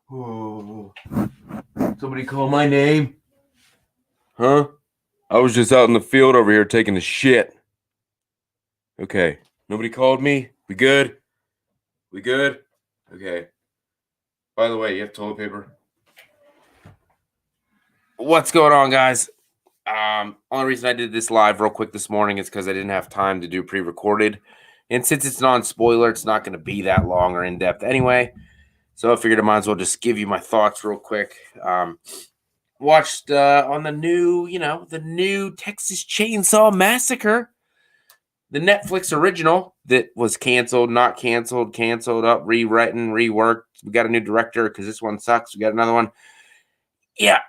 Oh, somebody call my name? Huh? I was just out in the field over here taking a shit. Okay. Nobody called me? We good? We good? Okay. By the way, you have toilet paper? What's going on, guys? Only reason I did this live real quick this morning is because I didn't have time to do pre-recorded. And since it's non-spoiler, it's not going to be that long or in-depth anyway. So I figured I might as well just give you my thoughts real quick. Watched on the new Texas Chainsaw Massacre, the Netflix original that was canceled, not canceled, canceled, up, rewritten, reworked. We got a new director because this one sucks. We got another one. Yeah,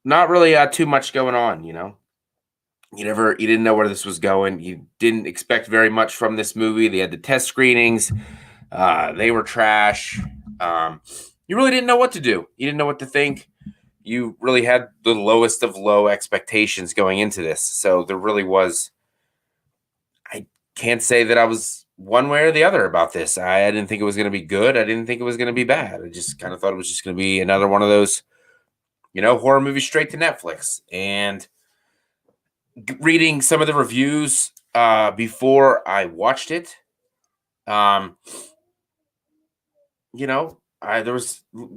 not really too much going on. You didn't know where this was going. You didn't expect very much from this movie. They had the test screenings. They were trash. You really didn't know what to do. You didn't know what to think. You really had the lowest of low expectations going into this. So there really was, I can't say that I was one way or the other about this. I didn't think it was going to be good. I didn't think it was going to be bad. I just kind of thought it was just going to be another one of those, horror movies straight to Netflix. And reading some of the reviews before I watched it,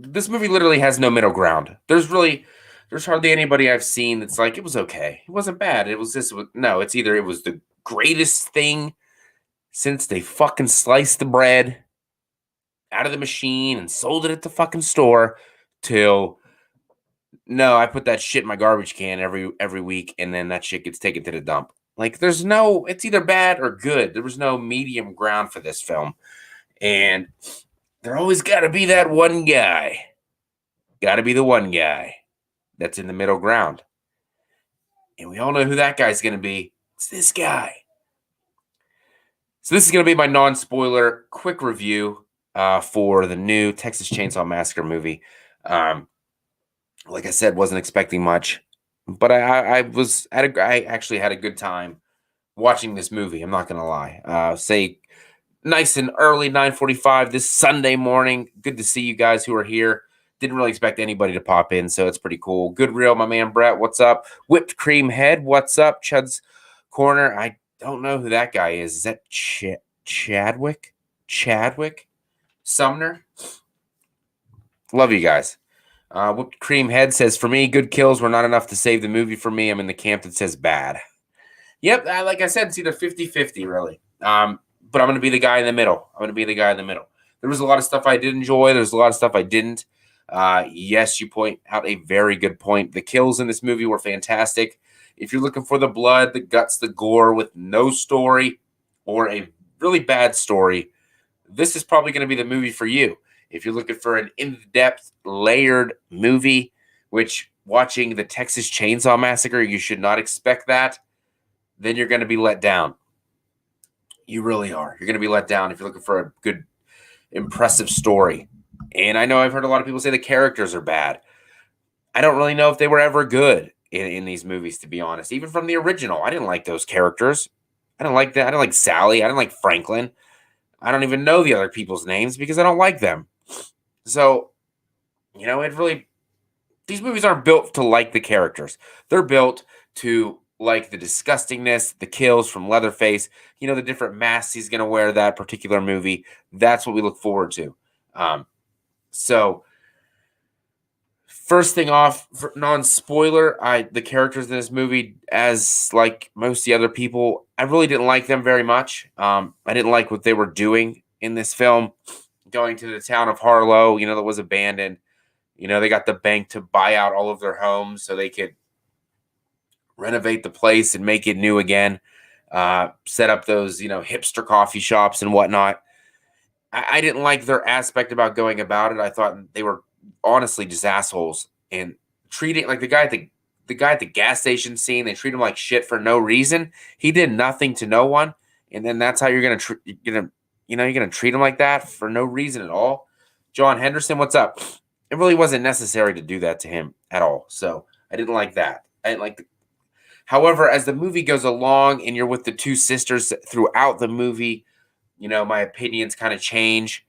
this movie literally has no middle ground. There's hardly anybody I've seen that's like, it was okay. It wasn't bad. It was this. No, it's either it was the greatest thing since they fucking sliced the bread out of the machine and sold it at the fucking store, till no, I put that shit in my garbage can every week, and then that shit gets taken to the dump. Like, it's either bad or good. There was no medium ground for this film. And there always got to be that one guy. Got to be the one guy that's in the middle ground. And we all know who that guy's going to be. It's this guy. So this is going to be my non-spoiler quick review for the new Texas Chainsaw Massacre movie. Like I said, wasn't expecting much, but I actually had a good time watching this movie. I'm not going to lie. Say nice and early, 9:45 this Sunday morning. Good to see you guys who are here. Didn't really expect anybody to pop in, so it's pretty cool. Good Real, my man Brett, what's up? Whipped Cream Head, what's up? Chud's Corner, I don't know who that guy is. Is that Chadwick? Sumner? Love you guys. Whipped Cream Head says, for me, good kills were not enough to save the movie for me. I'm in the camp that says bad. Yep, like I said, it's either 50-50, really. But I'm going to be the guy in the middle. There was a lot of stuff I did enjoy. There's a lot of stuff I didn't. Yes, you point out a very good point. The kills in this movie were fantastic. If you're looking for the blood, the guts, the gore with no story or a really bad story, this is probably going to be the movie for you. If you're looking for an in-depth, layered movie, which watching the Texas Chainsaw Massacre, you should not expect that, then you're going to be let down. You really are. You're going to be let down if you're looking for a good, impressive story. And I know I've heard a lot of people say the characters are bad. I don't really know if they were ever good in these movies, to be honest. Even from the original, I didn't like those characters. I don't like that. I don't like Sally. I don't like Franklin. I don't even know the other people's names because I don't like them. So, these movies aren't built to like the characters. They're built to like the disgustingness, the kills from Leatherface, the different masks he's going to wear that particular movie. That's what we look forward to. So first thing off, for non-spoiler, the characters in this movie, as like most of the other people, I really didn't like them very much. I didn't like what they were doing in this film, going to the town of Harlow, that was abandoned. They got the bank to buy out all of their homes so they could renovate the place and make it new again. Set up those, hipster coffee shops and whatnot. I didn't like their aspect about going about it. I thought they were honestly just assholes and treating like the guy at the gas station scene. They treat him like shit for no reason. He did nothing to no one, and then that's how you're gonna treat him like that for no reason at all. John Henderson, what's up? It really wasn't necessary to do that to him at all. So I didn't like that. I didn't like However, as the movie goes along and you're with the two sisters throughout the movie, my opinions kind of change.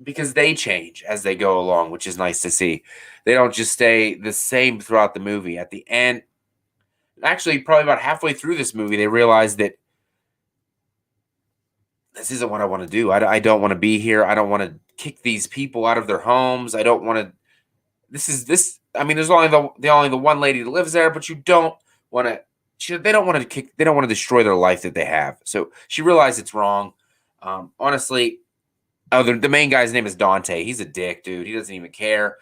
because they change as they go along, which is nice to see. They don't just stay the same throughout the movie. At the end, actually, probably about halfway through this movie, they realize that this isn't what I want to do. I don't want to be here. I don't want to kick these people out of their homes. I don't want to. This is this. I mean, there's only the one lady that lives there, but you don't want to. They don't want to kick. They don't want to destroy their life that they have. So she realized it's wrong. Honestly, oh, the main guy's name is Dante. He's a dick, dude. He doesn't even care.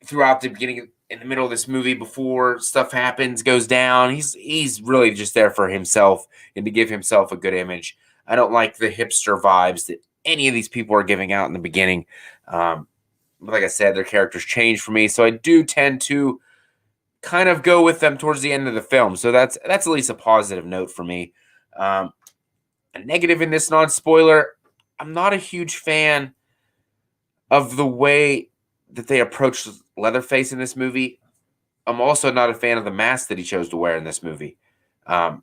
Throughout the beginning, in the middle of this movie, before stuff happens, goes down, he's really just there for himself and to give himself a good image. I don't like the hipster vibes that any of these people are giving out in the beginning. Like I said, their characters change for me, so I do tend to kind of go with them towards the end of the film. So that's at least a positive note for me. A negative in this non-spoiler, I'm not a huge fan of the way that they approach Leatherface in this movie. I'm also not a fan of the mask that he chose to wear in this movie. There's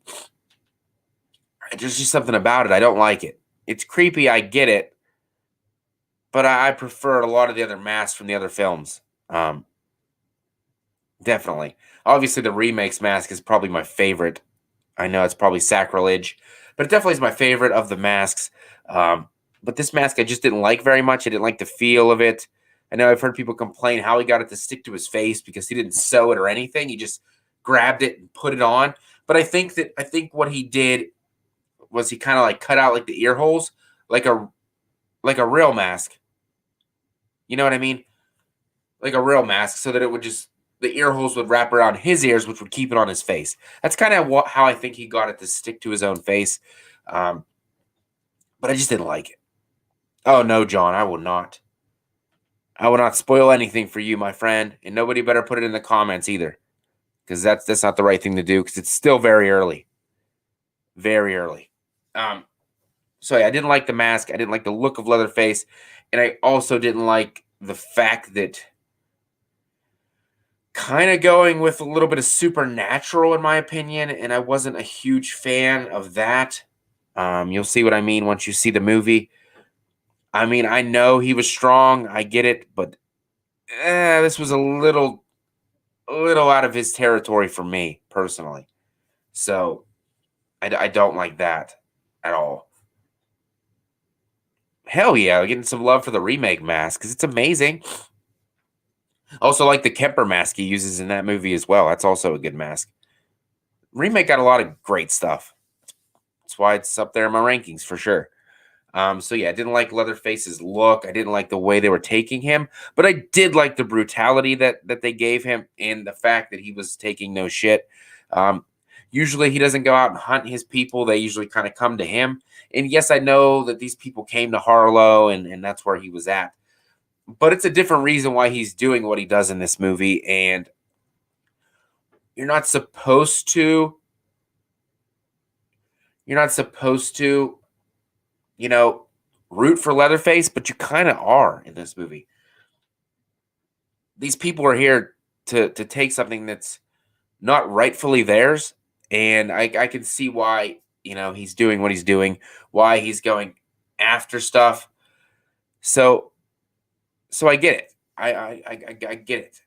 just something about it. I don't like it. It's creepy. I get it. But I prefer a lot of the other masks from the other films. Definitely. Obviously, the remake's mask is probably my favorite. I know it's probably sacrilege, but it definitely is my favorite of the masks. But this mask I just didn't like very much. I didn't like the feel of it. I know I've heard people complain how he got it to stick to his face because he didn't sew it or anything. He just grabbed it and put it on. But I think what he did was he kind of like cut out like the ear holes, like a real mask. You know what I mean? Like a real mask, so that it would just the ear holes would wrap around his ears, which would keep it on his face. That's kind of how I think he got it to stick to his own face. But I just didn't like it. Oh no, John, I will not. I will not spoil anything for you, my friend, and nobody better put it in the comments either, because that's not the right thing to do. Because it's still very early, very early. So yeah, I didn't like the mask. I didn't like the look of Leatherface, and I also didn't like the fact that kind of going with a little bit of supernatural, in my opinion, and I wasn't a huge fan of that. You'll see what I mean once you see the movie. I mean, I know he was strong. I get it, but this was a little out of his territory for me personally. So I don't like that at all. Hell yeah, getting some love for the remake mask because it's amazing. Also, like the Kemper mask he uses in that movie as well. That's also a good mask. Remake got a lot of great stuff. That's why it's up there in my rankings for sure. So yeah, I didn't like Leatherface's look. I didn't like the way they were taking him, but I did like the brutality that they gave him and the fact that he was taking no shit. Usually he doesn't go out and hunt his people. They usually kind of come to him. And yes, I know that these people came to Harlow and that's where he was at. But it's a different reason why he's doing what he does in this movie. And you're not supposed to, you know, root for Leatherface, but you kind of are in this movie. These people are here to take something that's not rightfully theirs, and I can see why he's doing what he's doing, why he's going after stuff. So I get it. I get it.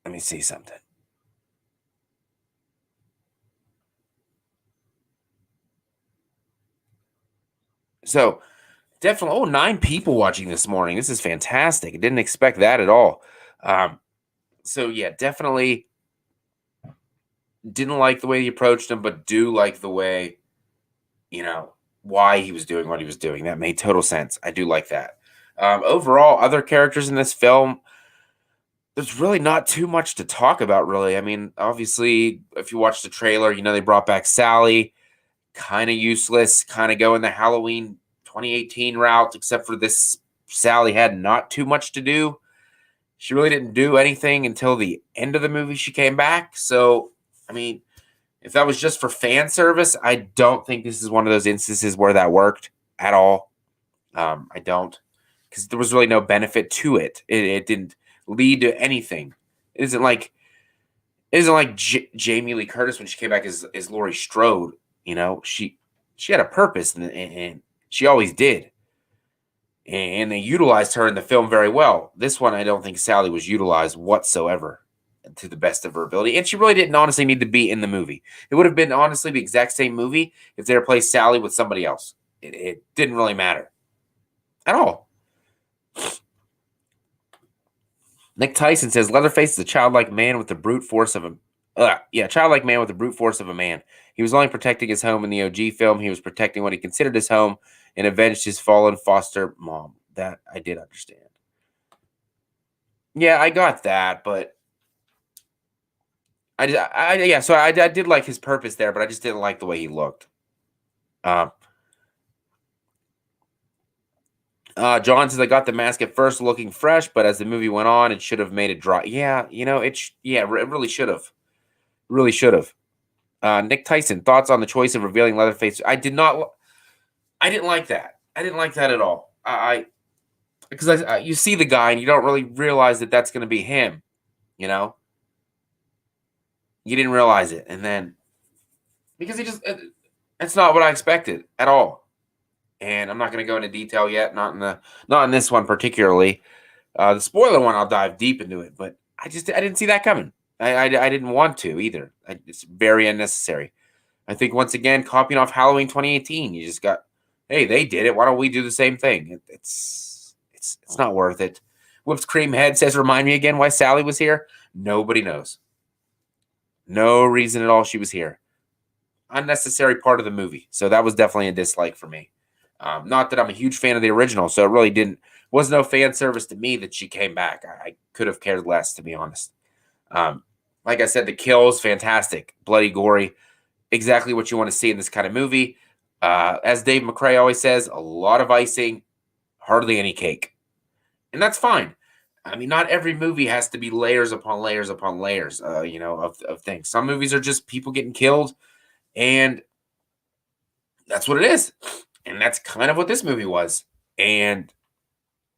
Let me see something. So definitely, 9 people watching this morning. This is fantastic. I didn't expect that at all. So yeah, definitely didn't like the way he approached him, but do like the way, why he was doing what he was doing. That made total sense. I do like that. Overall, other characters in this film, there's really not too much to talk about, really. I mean, obviously, if you watch the trailer, they brought back Sally. Kind of useless, kind of going the Halloween 2018 route, except for this Sally had not too much to do. She really didn't do anything until the end of the movie she came back. So, I mean, if that was just for fan service, I don't think this is one of those instances where that worked at all. I don't, because there was really no benefit to it. It didn't lead to anything. It isn't like Jamie Lee Curtis when she came back as Laurie Strode. She had a purpose, and she always did. And they utilized her in the film very well. This one, I don't think Sally was utilized whatsoever to the best of her ability. And she really didn't honestly need to be in the movie. It would have been honestly the exact same movie if they replaced Sally with somebody else. It didn't really matter at all. Nick Tyson says Leatherface is a childlike man with the brute force of a childlike man with the brute force of a man. He was only protecting his home in the OG film. He was protecting what he considered his home and avenged his fallen foster mom. That I did understand. Yeah, I got that, but I did like his purpose there, but I just didn't like the way he looked. John says I got the mask at first looking fresh, but as the movie went on, it should have made it dry. Yeah, it really should have. Really should have. Nick Tyson, thoughts on the choice of revealing Leatherface? I didn't like that. I didn't like that at all. Because you see the guy and you don't really realize that that's going to be him. You know, you didn't realize it, and then because it's not what I expected at all. And I'm not going to go into detail yet, not in this one particularly. The spoiler one, I'll dive deep into it, but I didn't see that coming. I didn't want to either. It's very unnecessary. I think once again, copying off Halloween 2018, you just got, hey, they did it. Why don't we do the same thing? It's not worth it. Whipped Cream Head says, remind me again why Sally was here. Nobody knows. No reason at all she was here. Unnecessary part of the movie. So that was definitely a dislike for me. Not that I'm a huge fan of the original, so it really was no fan service to me that she came back. I could have cared less, to be honest. Like I said, the kills, fantastic. Bloody, gory. Exactly what you want to see in this kind of movie. As Dave McCrae always says, a lot of icing, hardly any cake. And that's fine. I mean, not every movie has to be layers upon layers upon layers, of things. Some movies are just people getting killed, and that's what it is. And that's kind of what this movie was. And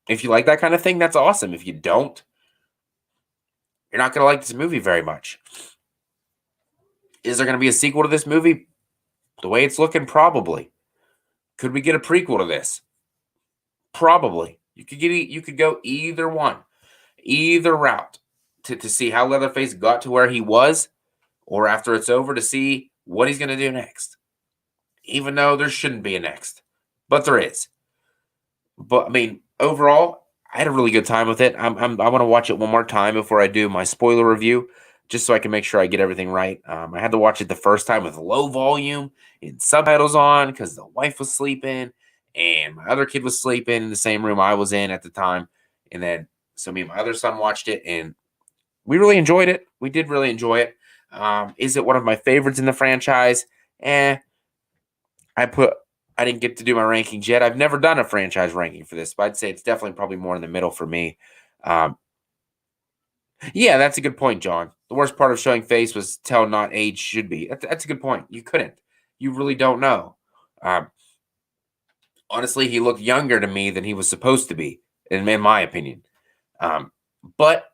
if you like that kind of thing, that's awesome. If you don't, you're not going to like this movie very much. Is there going to be a sequel to this movie? The way it's looking, probably. Could we get a prequel to this? Probably. You could go either one, either route to see how Leatherface got to where he was, or after it's over to see what he's going to do next. Even though there shouldn't be a next, but there is. But I mean, overall, I had a really good time with it. I want to watch it one more time before I do my spoiler review, just so I can make sure I get everything right. I had to watch it the first time with low volume and subtitles on because the wife was sleeping and my other kid was sleeping in the same room I was in at the time. And then, so me and my other son watched it, and we really enjoyed it. We did really enjoy it. Is it one of my favorites in the franchise? I didn't get to do my rankings yet. I've never done a franchise ranking for this, but I'd say it's definitely probably more in the middle for me. Yeah, that's a good point, John. The worst part of showing face was tell not age should be. That's a good point. You couldn't. You really don't know. Honestly, he looked younger to me than he was supposed to be, in my opinion. But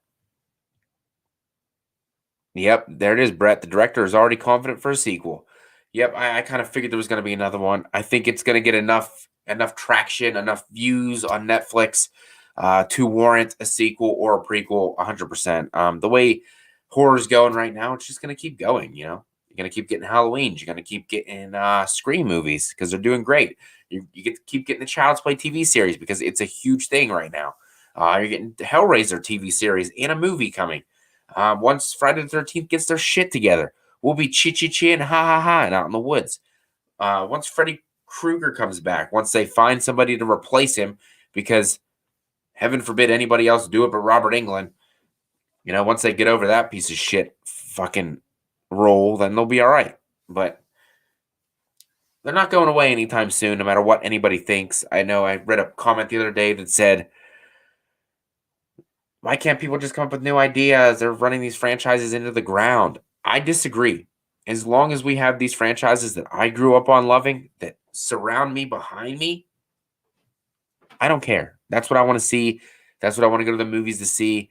yep, there it is, Brett. The director is already confident for a sequel. Yep, I kind of figured there was going to be another one. I think it's going to get enough traction, enough views on Netflix to warrant a sequel or a prequel 100%. The way horror's going right now, it's just going to keep going, You're going to keep getting Halloweens. You're going to keep getting Scream movies because they're doing great. You keep getting the Child's Play TV series because it's a huge thing right now. You're getting the Hellraiser TV series and a movie coming. Once Friday the 13th gets their shit together, we'll be chi and ha and out in the woods. Once Freddy Krueger comes back, once they find somebody to replace him, because heaven forbid anybody else do it but Robert Englund, once they get over that piece of shit fucking role, then they'll be all right. But they're not going away anytime soon, no matter what anybody thinks. I know I read a comment the other day that said, why can't people just come up with new ideas? They're running these franchises into the ground. I disagree. As long as we have these franchises that I grew up on loving, that surround me, behind me, I don't care. That's what I want to see. That's what I want to go to the movies to see.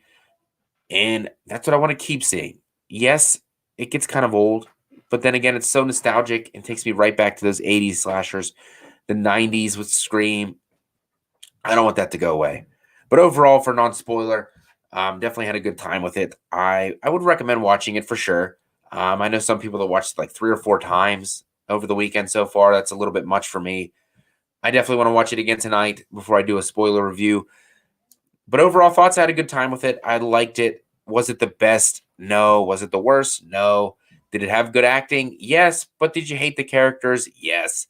And that's what I want to keep seeing. Yes, it gets kind of old. But then again, it's so nostalgic and takes me right back to those 80s slashers, the 90s with Scream. I don't want that to go away. But overall, for non-spoiler, definitely had a good time with it. I would recommend watching it for sure. I know some people that watched it like 3 or 4 times over the weekend so far. That's a little bit much for me. I definitely want to watch it again tonight before I do a spoiler review. But overall thoughts, I had a good time with it. I liked it. Was it the best? No. Was it the worst? No. Did it have good acting? Yes. But did you hate the characters? Yes.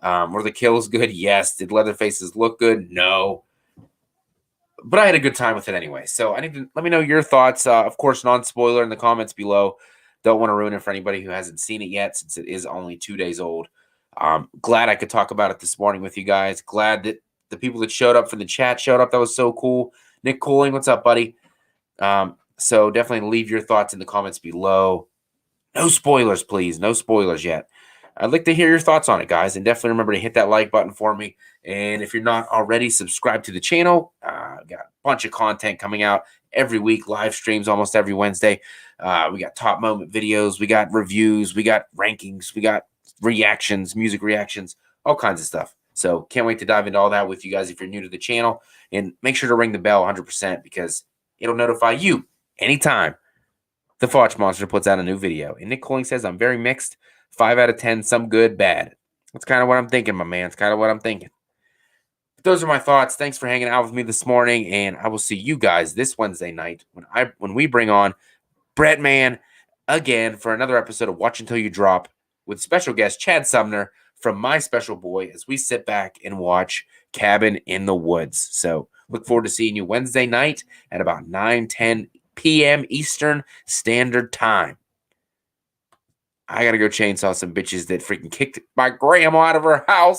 Were the kills good? Yes. Did Leatherface's look good? No. But I had a good time with it anyway. So I need to let me know your thoughts. Of course, non-spoiler in the comments below. Don't want to ruin it for anybody who hasn't seen it yet, since it is only 2 days old. Glad I could talk about it this morning with you guys. Glad that the people that showed up for the chat showed up. That was so cool. Nick Cooling, what's up, buddy? So definitely leave your thoughts in the comments below. No spoilers, please. No spoilers yet. I'd like to hear your thoughts on it, guys. And definitely remember to hit that like button for me. And if you're not already, subscribe to the channel. Got a bunch of content coming out every week. Live streams almost every Wednesday. We got top moment videos. We got reviews. We got rankings. We got reactions, music reactions, all kinds of stuff. So can't wait to dive into all that with you guys if you're new to the channel. And make sure to ring the bell 100% because it'll notify you anytime the Fotch Monster puts out a new video. And Nick Cooling says, I'm very mixed. 5 out of 10, some good, bad. That's kind of what I'm thinking, my man. It's kind of what I'm thinking. But those are my thoughts. Thanks for hanging out with me this morning. And I will see you guys this Wednesday night when we bring on Brett Man again for another episode of Watch Until You Drop with special guest Chad Sumner from My Special Boy as we sit back and watch Cabin in the Woods. So look forward to seeing you Wednesday night at about 9-10 p.m. Eastern Standard Time. I got to go chainsaw some bitches that freaking kicked my grandma out of her house.